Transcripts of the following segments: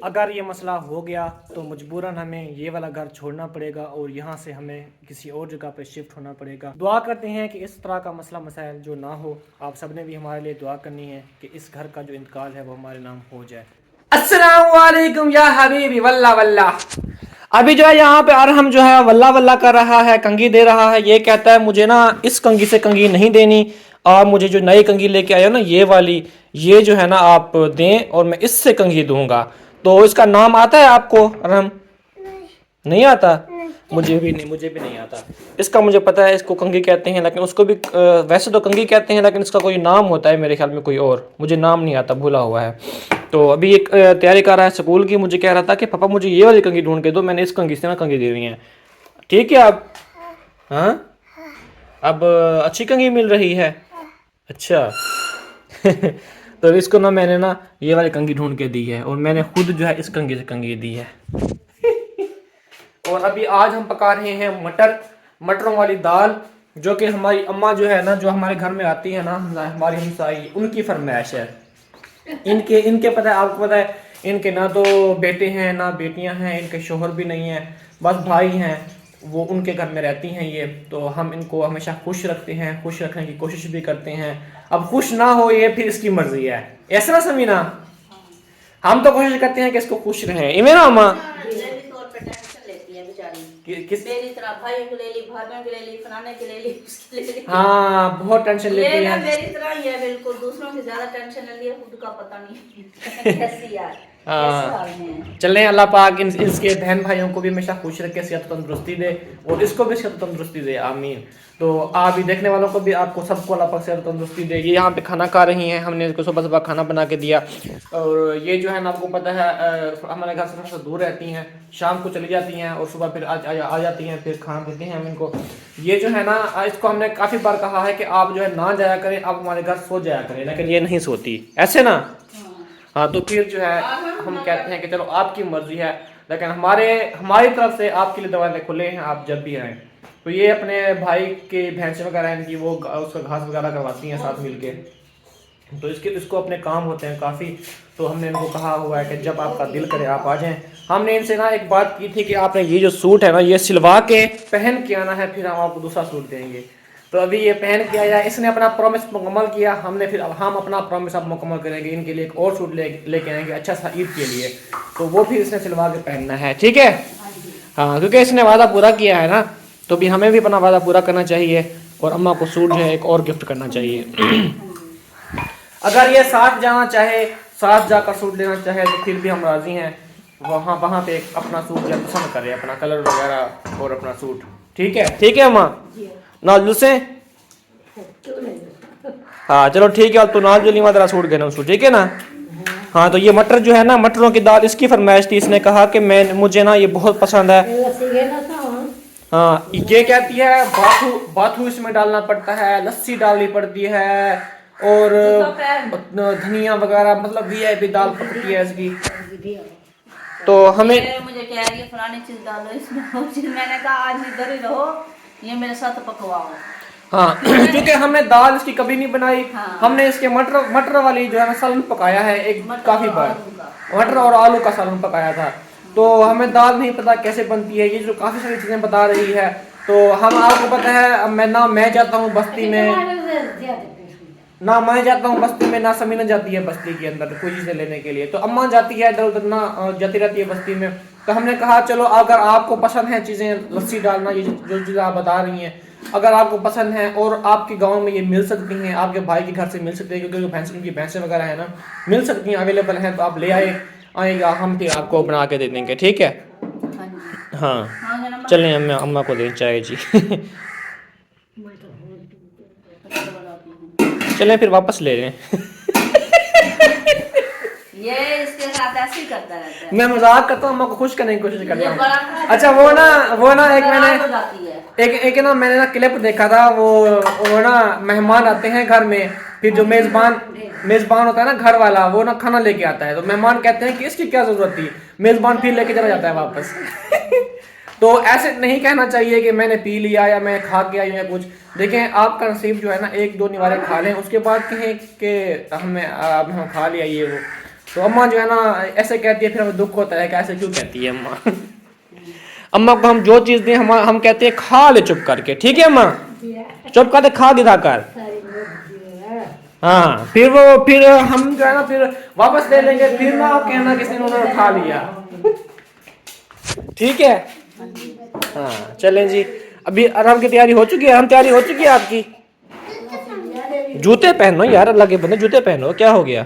अगर ये मसला हो गया तो मजबूरन हमें ये वाला घर छोड़ना पड़ेगा और यहाँ से हमें किसी और जगह पे शिफ्ट होना पड़ेगा। दुआ करते हैं कि इस तरह का मसला मसाइल जो ना हो। आप सब ने भी हमारे लिए दुआ करनी है कि इस घर का जो इंतकाल है वो हमारे नाम हो जाए। अस्सलामु अलैकुम या हबीबी वल्ला वल्ला। अभी जो है यहाँ पे अरहम जो है वल्ला वल्ला कर रहा है, कंघी दे रहा है। ये कहता है मुझे ना इस कंघी से कंघी नहीं देनी, आप मुझे जो नई कंघी लेके आए हो ना ये वाली, ये जो है ना आप दें और मैं इससे कंघी दूंगा। तो इसका नाम आता है आपको अरहम? नहीं आता? मुझे भी नहीं आता। इसका मुझे पता है इसको कंघी कहते हैं, लेकिन उसको भी वैसे तो कंघी कहते हैं, लेकिन इसका कोई नाम होता है मेरे ख्याल में कोई और, मुझे नाम नहीं आता, भूला हुआ है। तो अभी एक तैयारी कर रहा है स्कूल की, मुझे कह रहा था कि पापा मुझे ये वाली कंघी ढूंढ के दो, मैंने इस कंघी से ना कंघी देनी है। ठीक है अब? हाँ, अब अच्छी कंघी मिल रही है। अच्छा तो इसको ना मैंने ना ये वाली कंघी ढूंढ के दी है और मैंने खुद जो है इस कंघी से कंघी दी है। और अभी आज हम पका रहे हैं मटरों वाली दाल, जो कि हमारी अम्मा जो है ना, जो हमारे घर में आती है ना, हमारी हमसाई, उनकी फरमाइश है। इनके पता है, आपको पता है, इनके ना तो बेटे हैं ना बेटियां हैं, इनके शोहर भी नहीं है, बस भाई हैं, वो उनके घर में रहती हैं ये। तो हम इनको हमेशा खुश रखते हैं, खुश रखने की कोशिश भी करते हैं। अब खुश ना हो ये फिर इसकी मर्जी है, ऐसा ना समीना? हम तो कोशिश करते हैं कि इसको खुश रहें। इमे ना अम्मा किस तरह भाइयों को ले ली, भाभियों को ले ली, फलाने के ले ली, उसके ले ली। हाँ, बहुत टेंशन लेती है। मेरी तरह ही है बिल्कुल, दूसरों से ज्यादा टेंशन ले लिया, खुद का पता नहीं कैसी यार। हाँ, चलें, अल्लाह पाक इसके बहन भाइयों को भी हमेशा खुश रखे, सेहत तंदुरुस्ती दे और इसको भी सेहत तंदुरुस्ती दे, आमीन। तो आप भी देखने वालों को भी, आपको सबको अल्लाह पाक सेहत तंदुरुस्ती दे। ये यहाँ पे खाना खा रही हैं, हमने इसको सुबह सुबह खाना बना के दिया। और ये जो है ना, आपको पता है हमारे घर से थोड़ा सा दूर रहती हैं, शाम को चली जाती हैं और सुबह फिर आ जाती हैं, फिर खाना देते हैं हम इनको। ये जो है ना, इसको हमने काफ़ी बार कहा है कि आप जो है ना जाया करें, आप हमारे घर सो जाया करें, लेकिन ये नहीं सोती, ऐसे ना। हाँ, तो फिर जो है हम कहते हैं कि चलो आपकी मर्जी है, लेकिन हमारी तरफ से आपके लिए दरवाजे खुले हैं, आप जब भी आएँ। तो ये अपने भाई के भैंसे वगैरह इनकी वो उसका घास वगैरह करवाती हैं साथ मिलके। तो इसको अपने काम होते हैं काफ़ी। तो हमने इनको कहा हुआ है कि जब आपका दिल करे आप आ जाएं। हमने इनसे ना एक बात की थी कि आपने ये जो सूट है ना, ये सिलवा के पहन के आना है, फिर हम आपको दूसरा सूट देंगे। तो अभी ये पहन के आया, इसने अपना प्रॉमिस मुकम्मल किया, हम अपना प्रॉमिस अब मुकम्मल करेंगे, इनके लिए एक और सूट लेके आएंगे अच्छा सा ईद के लिए। तो वो फिर इसने सिलवा के पहनना है, ठीक है? हाँ, क्योंकि इसने वादा पूरा किया है ना, तो भी हमें भी अपना वादा पूरा करना चाहिए और अम्मा को सूट जो है एक और गिफ्ट करना चाहिए। अगर ये साथ जाना चाहे, साथ जाकर सूट लेना चाहे, तो फिर भी हम राजी हैं। वहाँ पे अपना सूट जो पसंद करे, अपना कलर वगैरह और अपना सूट, ठीक है? ठीक है अम्मा, नाजू से। हाँ चलो ठीक है, अब तो नाजू लीमा तेरा सूट देना उसको, ठीक है ना? हाँ, तो ये मटर जो है ना, मटरों की दाल, इसकी फरमाइश थी, इसने कहा कि मुझे ना ये बहुत पसंद है। हाँ, ये कहती है बाथू इसमें डालना पड़ता है, लस्सी डालनी पड़ती है और धनिया वगैरह, मतलब वीआईपी दाल पकती है इसकी। तो हमें मुझे कह रही है फलानी चीज डालो इसमें, मैंने कहा आज इधर ही रहो, ये मेरे साथ पकवाओ। हाँ क्योंकि हमने दाल इसकी कभी नहीं बनाई। हाँ। हमने इसके मटर वाली जो है ना सालन पकाया है एक काफी बार, मटर और आलू का सालन पकाया था। तो हमें दाल नहीं पता कैसे बनती है, ये जो काफी सारी चीजें बता रही है। तो हम, आपको पता है मैं जाता हूँ बस्ती में, ना मैं जाता हूँ बस्ती में, ना समीना जाती है बस्ती के अंदर कोई चीजें लेने के लिए। तो अम्मा जाती है इधर उधर, ना जाती रहती है बस्ती में। तो हमने कहा चलो अगर आपको पसंद है चीजें, लस्सी डालना, ये जो चीजें आप बता रही हैं, अगर आपको पसंद है और आपके गांव में ये मिल सकती हैं, आपके भाई के घर से मिल सकती है, क्योंकि उनकी भैंसें वगैरह है ना, मिल सकती हैं, अवेलेबल हैं, तो आप ले आएगा, हम फिर आपको बना के दे देंगे, ठीक है? हाँ, चलें अम्मा को दें चाय जी। चलें फिर वापस ले लें। ये इसके साथ ऐसे ही करता रहता है। मैं मजाक करता हूँ, अम्मा को खुश करने की कोशिश करता हूँ। अच्छा वो ना एक ना मैंने ना क्लिप देखा था, वो ना मेहमान आते हैं घर में, फिर जो मेजबान होता है ना घर वाला, वो ना खाना लेके आता है। तो मेहमान कहते हैं कि इसकी क्या जरूरत थी, मेजबान फिर लेके चला जाता है वापस। तो ऐसे नहीं कहना चाहिए कि मैंने पी लिया या मैं खा के आई या कुछ। देखें, आपका नसीब जो है ना, एक दो निवाले खा लें, उसके बाद कहें कि हम खा लिया ये वो। तो अम्मा जो है ना ऐसे कहती है, फिर हमें दुख होता है कि ऐसे क्यों कहती है अम्मा। अम्मा को हम जो चीज़ दें हम कहते हैं खा ले चुप करके, ठीक है अम्मा, चुप करके खा गिरा कर। हाँ फिर हम जो है ना फिर वापस ले लेंगे, फिर ना आप कहना किसी ने उन्होंने उठा लिया, ठीक है। हाँ चलें जी, अभी आराम की तैयारी हो चुकी है, हम तैयारी हो चुकी है आपकी। जूते पहनो यार, अल्लाह के बंदे जूते पहनो, क्या हो गया।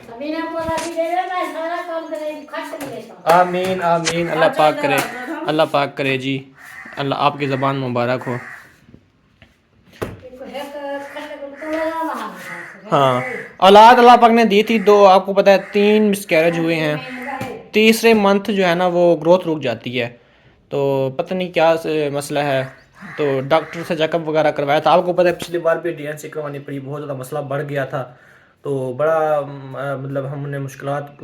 आमीन आमीन, अल्लाह पाक करे, अल्लाह पाक करे जी, अल्लाह आपकी ज़बान मुबारक हो। हाँ औलाद अल्लाह पाक ने दी थी 2, आपको पता है 3 मिसकैरेज हुए हैं, तीसरे मंथ जो है ना वो ग्रोथ रुक जाती है, तो पता नहीं क्या मसला है। तो डॉक्टर से चेकअप वगैरह करवाया था, आपको पता है पिछली बार भी डीएनसी करवानी पड़ी, बहुत ज़्यादा मसला बढ़ गया था, तो बड़ा मतलब हमने मुश्किलात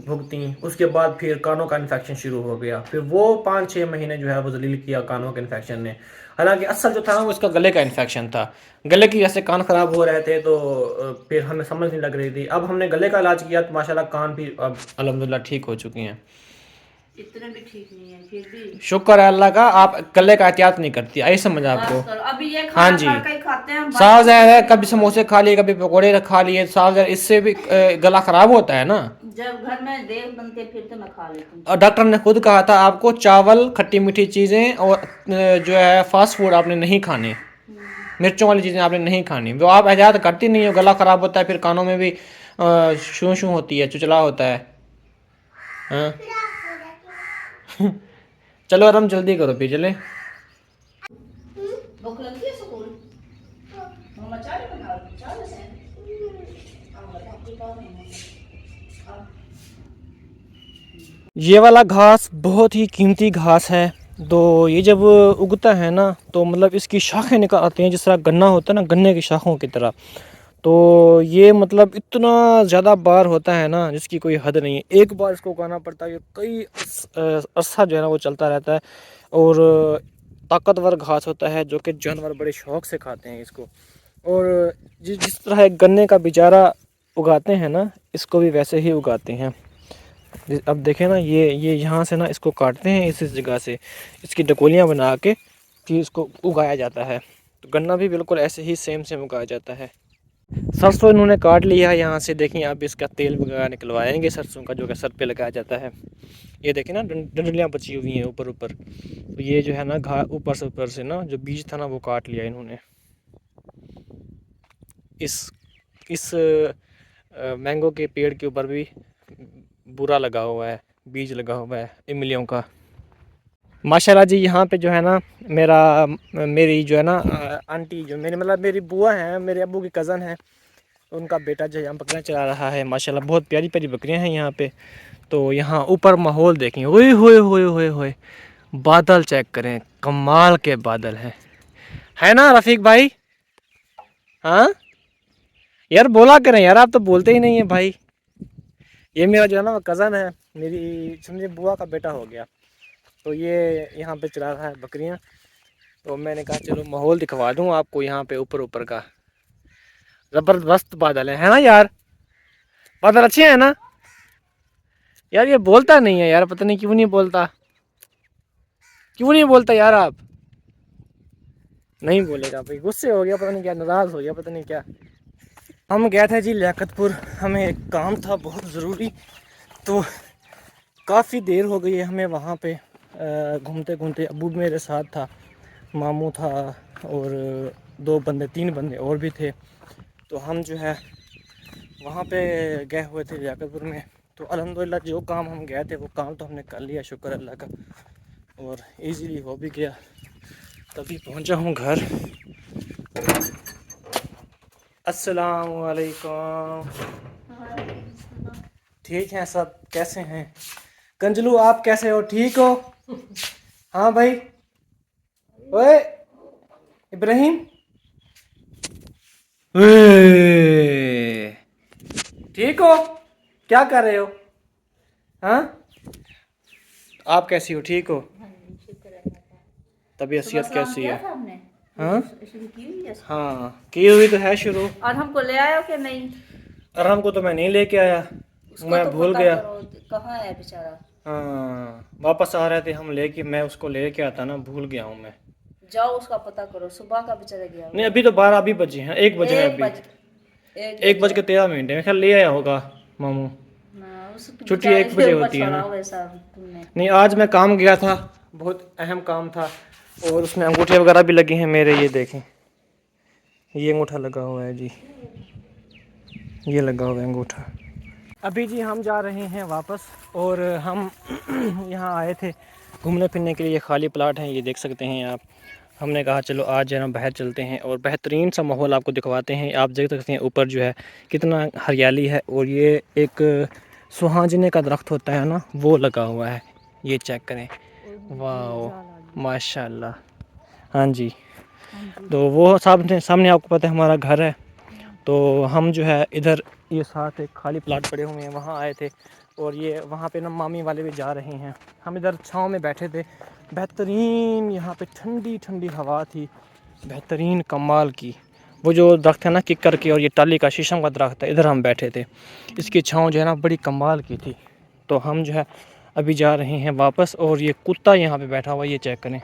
भुगती। उसके बाद फिर कानों का इन्फेक्शन शुरू हो गया, फिर वो 5-6 महीने जो है वो जलील किया कानों के इन्फेक्शन ने। हालांकि असल जो था ना वो इसका गले का इन्फेक्शन था, गले की जैसे कान ख़राब हो रहे थे, तो फिर हमें समझ नहीं लग रही थी। अब हमने गले का इलाज किया तो माशाल्लाह कान भी अब अल्हम्दुलिल्लाह ठीक हो चुकी हैं। इतने भी ठीक नहीं है फिर भी शुक्र है अल्लाह का, आप गले का एहतियात नहीं करती, आई समझ आपको। अभी ये हाँ खाना जी, खा के ही खाते हैं हम, साफ ज़ाहिर है कभी समोसे खा लिए कभी पकौड़े खा लिए, साफ ज़ाहिर इससे भी गला ख़राब होता है ना। जब घर में देख बनते फिर तो मैं खा लेती हूँ। और डॉक्टर ने खुद कहा था आपको चावल, खट्टी मीठी चीज़ें और जो है फास्ट फूड आपने नहीं खाने, मिर्चों वाली चीज़ें आपने नहीं खानी, वो आप एहतियात करती नहीं हो, गला ख़राब होता है, फिर कानों में भी शू शू होती है, चुचला होता है। हाँ चलो आराम जल्दी करो फिर चले। भूख लगती है स्कूल मम्मा चाय बना चाय से ये वाला घास बहुत ही कीमती घास है, तो ये जब उगता है ना तो मतलब इसकी शाखें निकल आती हैं, जिस तरह गन्ना होता है ना, गन्ने की शाखों की तरह। तो ये मतलब इतना ज़्यादा बार होता है ना जिसकी कोई हद नहीं है, एक बार इसको उगाना पड़ता है, कई अरसा जो है ना वो चलता रहता है, और ताकतवर घास होता है जो कि जानवर बड़े शौक़ से खाते हैं इसको। और जिस तरह एक गन्ने का बेचारा उगाते हैं ना, इसको भी वैसे ही उगाते हैं। अब देखें ना, ये यहाँ से ना इसको काटते हैं इस जगह से, इसकी डकोलियाँ बना के कि इसको उगाया जाता है। तो गन्ना भी बिल्कुल ऐसे ही सेम उगाया जाता है। सरसों इन्होंने काट लिया है यहाँ से, देखें आप, इसका तेल वगैरह निकलवाएंगे सरसों का, जो कि सर पे लगाया जाता है। ये देखें ना डंडलियाँ बची हुई हैं ऊपर ऊपर, तो ये जो है ना ऊपर से ना जो बीज था ना वो काट लिया इन्होंने। इस मैंगो के पेड़ के ऊपर भी बुरा लगा हुआ है, बीज लगा हुआ है इमलियों का। माशाल्लाह जी, यहाँ पे जो है ना मेरी जो है ना आंटी, जो मेरी बुआ हैं, मेरे अब्बू की कज़न है, उनका बेटा जो यहाँ बकरियाँ चला रहा है। माशाल्लाह बहुत प्यारी प्यारी बकरियाँ हैं यहाँ पे। तो यहाँ ऊपर माहौल देखें, ओए होए होए होए होए, बादल चेक करें, कमाल के बादल हैं, है ना रफ़ीक भाई। हाँ यार बोला करें यार, आप तो बोलते ही नहीं है भाई। ये मेरा जो है ना कज़न है, मेरी समझे बुआ का बेटा हो गया, तो ये यहाँ पे चला रहा है बकरियाँ। तो मैंने कहा चलो माहौल दिखवा दूँ आपको यहाँ पे ऊपर का। ज़बरदस्त बादल है ना यार, बादल अच्छे हैं ना यार। ये बोलता नहीं है यार, पता नहीं क्यों नहीं बोलता, क्यों नहीं बोलता यार। आप नहीं बोलेगा भाई, गुस्से हो गया, पता नहीं क्या, नाराज़ हो गया, पता नहीं क्या। हम गए थे जी लियाकतपुर, हमें एक काम था बहुत ज़रूरी, तो काफ़ी देर हो गई है हमें वहाँ पे घूमते घूमते। अबू भी मेरे साथ था, मामू था, और 3 बंदे और भी थे। तो हम जो है वहाँ पे गए हुए थे लियाकतपुर में। तो अल्हम्दुलिल्लाह जो काम हम गए थे वो काम तो हमने कर लिया, शुक्र अल्लाह का, और इजीली हो भी गया। तभी पहुँचा हूँ घर। अस्सलाम वालेकुम। ठीक हैं सब, कैसे हैं कंजलू, आप कैसे हो, ठीक हो। हाँ भाई, ओए इब्राहिम, ठीक हो, क्या कर रहे हो। हाँ आप कैसी हो, ठीक हो, तबीयत सेहत कैसी है। हाँ हाँ की हुई तो है शुरू। और हमको ले आयो कि नहीं। अरहम को तो मैं नहीं लेके आया, उसको मैं तो भूल पता गया। करो, कहाँ है बेचारा। हाँ, वापस आ रहे थे हम लेके, मैं उसको लेके आता ना, भूल गया हूँ मैं। जाओ उसका पता करो, सुबह का बेचारा गया नहीं हुआ अभी तो 12 अभी बजे हैं, 1 है। बजे है अभी। 1 1 बज बजे के 13 मिनट है, मेरे ख्याल ले आया होगा मामू। ना, उस छुट्टी बेचारे 1 के बजे ऊपर होती है छोड़ा ना। हुआ है सब तुमने। नहीं आज मैं काम गया था, बहुत अहम काम था, और उसमें अंगूठे वगैरह भी लगे हैं मेरे, ये देखें, ये अंगूठा लगा हुआ है जी, ये लगा हुआ है अंगूठा। अभी जी हम जा रहे हैं वापस, और हम यहाँ आए थे घूमने फिरने के लिए। ये खाली प्लाट हैं, ये देख सकते हैं आप। हमने कहा चलो आज जो है ना बाहर चलते हैं और बेहतरीन सा माहौल आपको दिखवाते हैं। आप देख सकते हैं ऊपर जो है कितना हरियाली है, और ये एक सुहाजने का दरख्त होता है ना, वो लगा हुआ है, ये चेक करें। वाह माशाल्लाह। हाँ जी, तो वो सामने सामने आपको पता है हमारा घर है। तो हम जो है इधर ये साथ एक खाली प्लाट पड़े हुए हैं, वहाँ आए थे, और ये वहाँ पे ना मामी वाले भी जा रहे हैं। हम इधर छाँव में बैठे थे, बेहतरीन यहाँ पे ठंडी ठंडी हवा थी, बेहतरीन कमाल की। वो जो दरख्त है ना किक्कर की, और ये टाली का शीशम का दरख्त है, इधर हम बैठे थे, इसकी छाँव जो है ना बड़ी कमाल की थी। तो हम जो है अभी जा रहे हैं वापस, और ये कुत्ता यहाँ पे बैठा हुआ, ये चेक करें,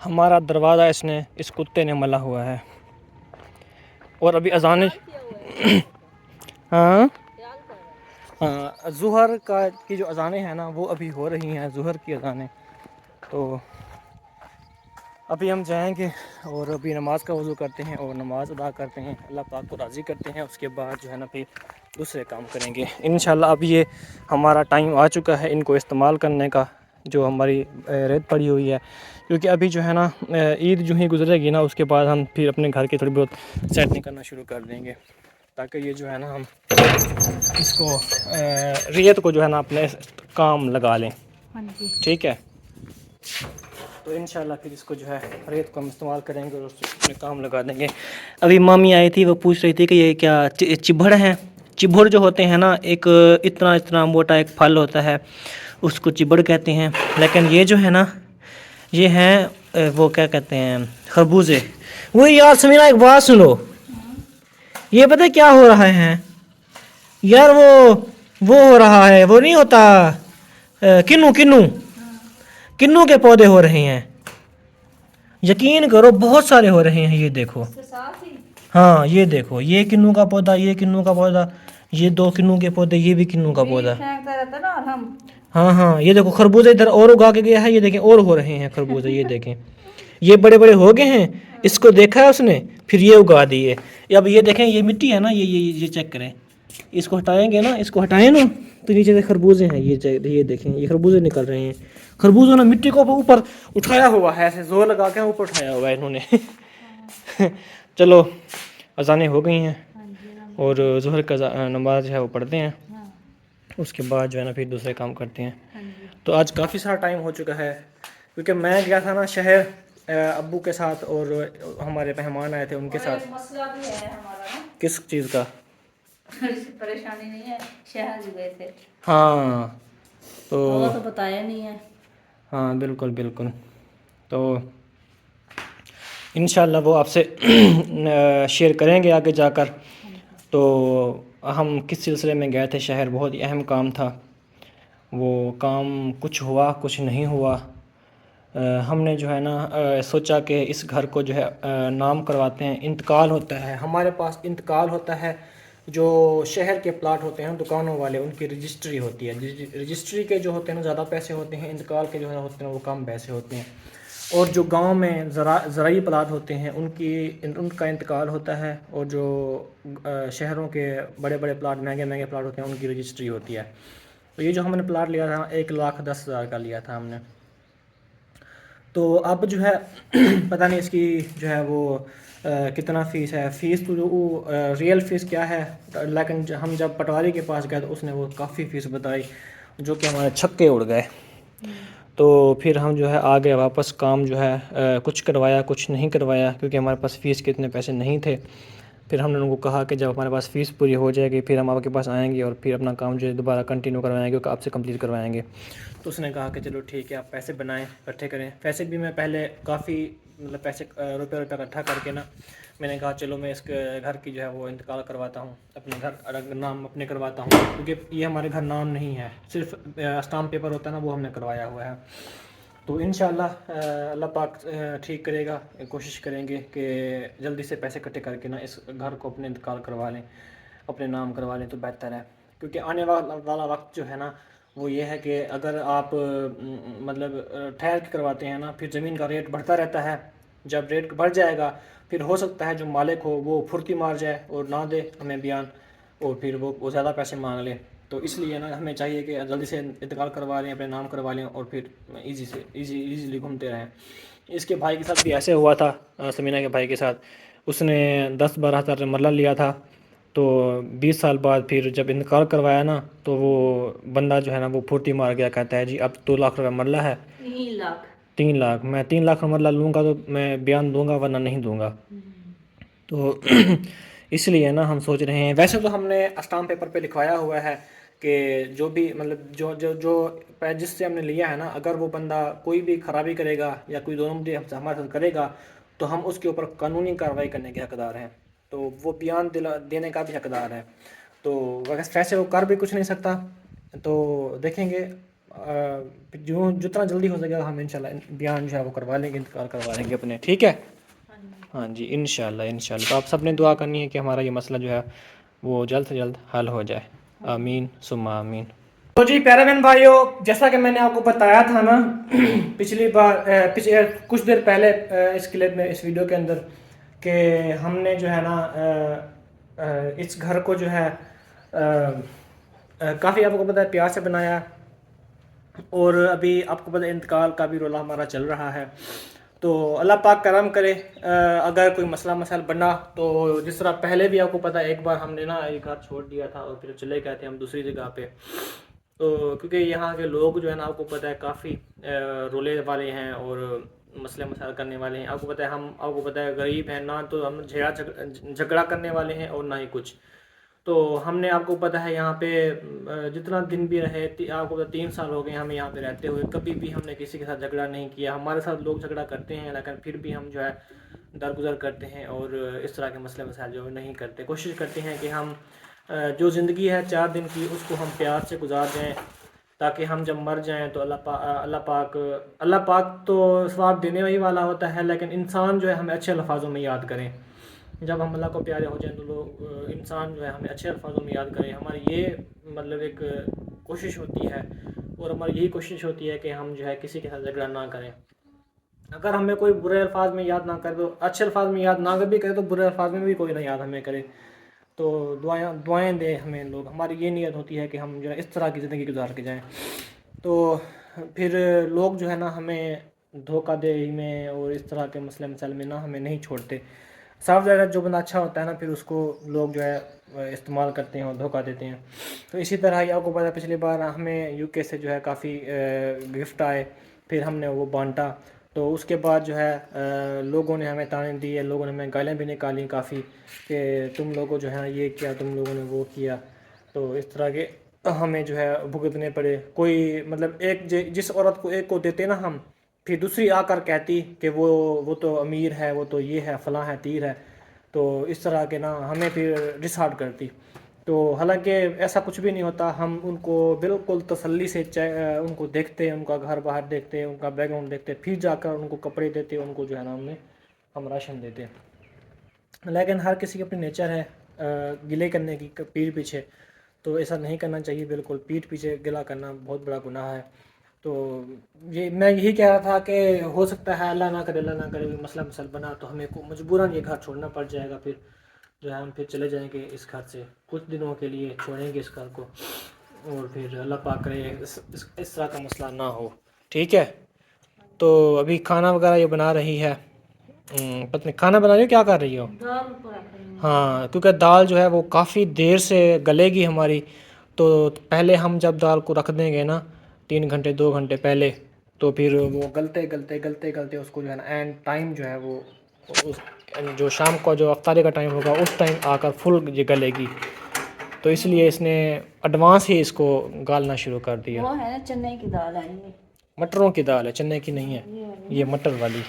हमारा दरवाज़ा इसने, इस कुत्ते ने मला हुआ है। और अभी अजान हाँ हाँ, ज़ुहर का की जो अजानें हैं ना वो अभी हो रही हैं, ज़ुहर की अजानें। तो अभी हम जाएंगे और अभी नमाज़ का वज़ू करते हैं और नमाज़ अदा करते हैं, अल्लाह पाक को राज़ी करते हैं। उसके बाद जो है ना फिर दूसरे काम करेंगे इंशाल्लाह। अब ये हमारा टाइम आ चुका है इनको इस्तेमाल करने का, जो हमारी रेत पड़ी हुई है, क्योंकि अभी जो है ना ईद जो ही गुजरेगी ना, उसके बाद हम फिर अपने घर की थोड़ी बहुत सेटिंग करना शुरू कर देंगे, ताकि ये जो है ना हम इसको रेत को जो है ना अपने काम लगा लें। हाँ जी। ठीक है, तो इंशाल्लाह फिर इसको जो है रेत को हम इस्तेमाल करेंगे और उसमें काम लगा देंगे। अभी मामी आई थी, वो पूछ रही थी कि ये क्या चिभड़ हैं। चिभड़ जो होते हैं ना, एक इतना इतना मोटा एक फल होता है, उसको चिबड़ कहते हैं। लेकिन ये जो है ना, ये हैं वो क्या कहते हैं, खरबूजे। वो यार समीरा एक बात सुनो, ये पता है क्या हो रहा है यार, वो हो रहा है, वो नहीं होता किन्नू किन्नू किन्नू के पौधे हो रहे हैं, यकीन करो बहुत सारे हो रहे हैं। ये देखो, हाँ ये देखो, ये किन्नू का पौधा, ये किन्नू का पौधा, ये 2 किन्नू के पौधे, ये भी किन्नू का पौधा। हाँ हाँ, ये देखो खरबूजे इधर और उगा के गया है, ये देखें और हो रहे हैं खरबूजे, ये देखें, ये बड़े बड़े हो गए हैं। इसको देखा है उसने, फिर ये उगा दिए। अब ये देखें, ये मिट्टी है ना, ये चेक करें, इसको हटाएंगे ना, इसको हटाएं ना, तो नीचे से खरबूजे हैं, ये देखें, ये खरबूजे निकल रहे हैं। खरबूजों ने मिट्टी को ऊपर उठाया हुआ है, ऐसे जोर लगा के ऊपर उठाया हुआ है इन्होंने। चलो अजानें हो गई हैं और ज़ोहर का नमाज है वो पढ़ते हैं, उसके बाद जो है ना फिर दूसरे काम करते हैं। तो आज काफ़ी सारा टाइम हो चुका है, क्योंकि मैं गया था ना शहर अब्बू के साथ, और हमारे मेहमान आए थे उनके साथ। मसला भी है हमारा ना, किस चीज़ का? परेशानी नहीं है, शहर गए थे। हाँ तो वो तो बताया नहीं है। हाँ बिल्कुल बिल्कुल, तो इंशाल्लाह वो आपसे शेयर करेंगे आगे जाकर। तो हम किस सिलसिले में गए थे शहर, बहुत ही अहम काम था, वो काम कुछ हुआ कुछ नहीं हुआ। हमने जो है ना सोचा कि इस घर को जो है नाम करवाते हैं, इंतकाल होता है हमारे पास, इंतकाल होता है। जो शहर के प्लाट होते हैं दुकानों वाले, उनकी रजिस्ट्री होती है, रजिस्ट्री के जो होते हैं ना ज़्यादा पैसे होते हैं, इंतकाल के जो है होते हैं वो कम पैसे होते हैं। और जो गांव में ज़राई प्लाट होते हैं उनका इंतकाल होता है, और जो शहरों के बड़े बड़े प्लाट, महंगे महंगे प्लाट होते हैं, उनकी रजिस्ट्री होती है। तो ये जो हमने प्लाट लिया था 1,10,000 का लिया था हमने। तो अब जो है पता नहीं इसकी जो है वो कितना फ़ीस है, फ़ीस तो जो रियल फ़ीस क्या है, लेकिन हम जब पटवारी के पास गए तो उसने वो काफ़ी फ़ीस बताई, जो कि हमारे छक्के उड़ गए। तो फिर हम जो है आ गए वापस, काम जो है कुछ करवाया कुछ नहीं करवाया, क्योंकि हमारे पास फ़ीस के इतने पैसे नहीं थे। फिर हमने उनको कहा कि जब हमारे पास फ़ीस पूरी हो जाएगी फिर हम आपके पास आएंगे और फिर अपना काम जो है दोबारा कंटिन्यू करवाएंगे, आपसे कंप्लीट करवाएंगे। तो उसने कहा कि चलो ठीक है, आप पैसे बनाएं, इकट्ठे करें। पैसे भी मैं पहले काफ़ी मतलब पैसे रुपये इकट्ठा करके ना मैंने कहा चलो मैं इस घर की जो है वो इंतकाल करवाता हूँ, अपने घर नाम अपने करवाता हूँ, क्योंकि ये हमारे घर नाम नहीं है, सिर्फ स्टाम्प पेपर होता है ना, वो हमने करवाया हुआ है। तो इंशाल्लाह अल्लाह पाक ठीक करेगा, कोशिश करेंगे कि जल्दी से पैसे इकट्ठे करके ना इस घर को अपने इंतकाल करवा लें, अपने नाम करवा लें तो बेहतर है। क्योंकि आने वाला वक्त जो है ना वो ये है कि अगर आप मतलब ठहर के करवाते हैं ना, फिर ज़मीन का रेट बढ़ता रहता है। जब रेट बढ़ जाएगा फिर हो सकता है जो मालिक हो वो फुर्ती मार जाए और ना दे हमें बयान, और फिर वो ज़्यादा पैसे मांग ले। तो इसलिए ना हमें चाहिए कि जल्दी से इंतकाल करवा लें, अपने नाम करवा लें और फिर ईज़िली घूमते रहें। इसके भाई के साथ भी ऐसे हुआ था, समीना के भाई के साथ, उसने 10-12 हज़ार मरला लिया था। तो 20 साल बाद फिर जब इंतकाल करवाया ना तो वो बंदा जो है ना वो फुर्ती मार गया, कहता है जी अब 2 लाख रुपये मरला है। 3 लाख 3 लाख, मैं 3 लाख मरला लूँगा तो मैं बयान दूंगा वरना नहीं दूंगा। तो इसलिए ना हम सोच रहे हैं, वैसे तो हमने स्टाम्प पेपर पे लिखवाया हुआ है कि जो भी मतलब जो जिससे हमने लिया है ना, अगर वो बंदा कोई भी खराबी करेगा या कोई दोनों हमारे साथ करेगा तो हम उसके ऊपर कानूनी कार्रवाई करने के हकदार हैं, तो वो बयान देने का भी हकदार है। तो वैसे वो कर भी कुछ नहीं सकता, तो देखेंगे जो जितना जल्दी हो सकेगा हम इंशाल्लाह बयान जो है वो करवा लेंगे, इंतकाल करवा लेंगे अपने, ठीक है। हाँ जी इंशाल्लाह। तो आप सब ने दुआ करनी है कि हमारा ये मसला जो है वो जल्द से जल्द हल हो जाए, आमीन सुम्मा आमीन। तो जी प्यारे बहन भाइयों, जैसा कि मैंने आपको बताया था ना पिछली बार पिछले कुछ देर पहले इस क्लिप में, इस वीडियो के अंदर, कि हमने जो है ना इस घर को जो है काफ़ी आपको पता है प्यार से बनाया, और अभी आपको पता है इंतकाल का भी रोला हमारा चल रहा है। तो अल्लाह पाक करम करे, अगर कोई मसाइल बना तो जिस तरह पहले भी आपको पता है एक बार हमने ना एक घर छोड़ दिया था और फिर चले गए थे हम दूसरी जगह पे। तो क्योंकि यहाँ के लोग जो है ना आपको पता है काफ़ी रोले वाले हैं और मसाइल करने वाले हैं। आपको पता है गरीब हैं ना, तो हम झगड़ा करने वाले हैं और ना ही कुछ। तो हमने आपको पता है यहाँ पे जितना दिन भी रहे, आपको पता 3 साल हो गए हमें यहाँ पे रहते हुए, कभी भी हमने किसी के साथ झगड़ा नहीं किया। हमारे साथ लोग झगड़ा करते हैं लेकिन फिर भी हम जो है दरगुजर करते हैं और इस तरह के मसाइल जो नहीं करते। कोशिश करते हैं कि हम जो ज़िंदगी है 4 दिन की उसको हम प्यार से गुजार जाएँ, ताकि हम जब मर जाएं तो अल्लाह पाक तो सवाब देने ही वाला होता है, लेकिन इंसान जो है हमें अच्छे अल्फाजों में याद करें। जब हम अल्लाह को प्यारे हो जाएं तो लोग इंसान जो है हमें अच्छे अल्फाजों में याद करें। हमारी ये मतलब एक कोशिश होती है और हमारी यही कोशिश होती है कि हम जो है किसी के साथ झगड़ा ना करें। अगर हमें कोई बुरे अल्फाज में याद ना करे तो अच्छे अल्फाज में याद ना भी करे तो बुरे अल्फाज में भी कोई ना याद हमें करे। तो दुआएं दें हमें लोग, हमारी ये नीयत होती है कि हम जो है इस तरह की ज़िंदगी गुजार के जाएं। तो फिर लोग जो है ना हमें धोखाधड़ी में और इस तरह के मसाइल में ना हमें नहीं छोड़ते। साफ ज़ाहिर जो बंदा अच्छा होता है ना फिर उसको लोग जो है इस्तेमाल करते हैं और धोखा देते हैं। तो इसी तरह ही आपको पता है पिछली बार हमें यूके से जो है काफ़ी गिफ्ट आए, फिर हमने वो बांटा। तो उसके बाद जो है लोगों ने हमें ताने दिए, लोगों ने हमें गालियाँ भी निकाली काफ़ी कि तुम लोगों जो है ये किया, तुम लोगों ने वो किया। तो इस तरह के हमें जो है भुगतने पड़े। कोई मतलब जिस औरत को एक को देते ना हम, फिर दूसरी आकर कहती कि वो तो अमीर है, वो तो ये है, फलां है, तीर है। तो इस तरह के ना हमें फिर डिसहार्ट करती। तो हालांकि ऐसा कुछ भी नहीं होता, हम उनको बिल्कुल तसल्ली से उनको देखते, उनका घर बाहर देखते, उनका बैकग्राउंड देखते, फिर जाकर उनको कपड़े देते, उनको जो है ना हम राशन देते। लेकिन हर किसी की अपनी नेचर है गिले करने की पीठ पीछे, तो ऐसा नहीं करना चाहिए बिल्कुल। पीठ पीछे गिला करना बहुत बड़ा गुनाह है। तो ये मैं यही कह रहा था कि हो सकता है अल्लाह ना करे मसला बना तो हमें को मजबूरन ये घर छोड़ना पड़ जाएगा। फिर जो है हम फिर चले जाएंगे इस घर से, कुछ दिनों के लिए छोड़ेंगे इस घर को, और फिर अल्लाह पाक करे इस तरह का मसला ना हो, ठीक है। तो अभी खाना वगैरह ये बना रही है, पत्नी खाना बना रही हो, क्या कर रही हो? हाँ, क्योंकि दाल जो है वो काफ़ी देर से गलेगी हमारी। तो पहले हम जब दाल को रख देंगे ना 3 घंटे 2 घंटे पहले, तो फिर वो गलते उसको जो है ना एंड टाइम जो है वो उस जो शाम को जो अफ्तारी का टाइम होगा उस टाइम आकर फुल ये गलेगी। तो इसलिए इसने एडवांस ही इसको गालना शुरू कर दिया। वो है ना चने की दाल है, ये मटरों की दाल है, चने की नहीं है, ये मटर वाली।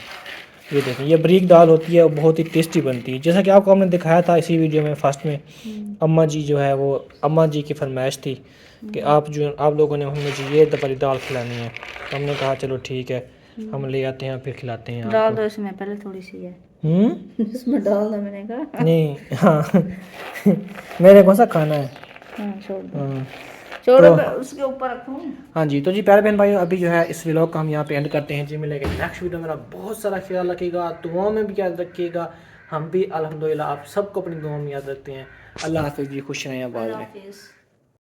ये देखें, ये बारीक दाल होती है और बहुत ही टेस्टी बनती है। जैसा कि आपको हमने दिखाया था इसी वीडियो में फर्स्ट में, अम्मा जी जो है वो अम्मा जी की फरमाइश थी कि आप लोगों ने हमें जी ये वाली दाल खिलानी है। तो हमने कहा चलो ठीक है, हम ले आते हैं फिर खिलाते हैं डाल आपको। दो इसमें, पहले थोड़ी सी है इसमें डाल दो, मैंने कहा नहीं, हाँ मेरे कौन सा खाना है। छोड़ दो, हाँ छोड़ो, उसके ऊपर रखूं। हाँ जी, तो जी प्यारे बहन भाई, अभी जो है इस व्लॉग का हम यहाँ पे एंड करते हैं जी। मिलेंगे नेक्स्ट वीडियो। मेरा बहुत सारा ख्याल रखिएगा, दुआओं में भी याद रखिएगा। हम भी अल्हम्दुलिल्लाह आप सबको अपनी दुआओं में याद रखते हैं। अल्लाह हाफिज़ जी, खुश रहें आबाद रहें।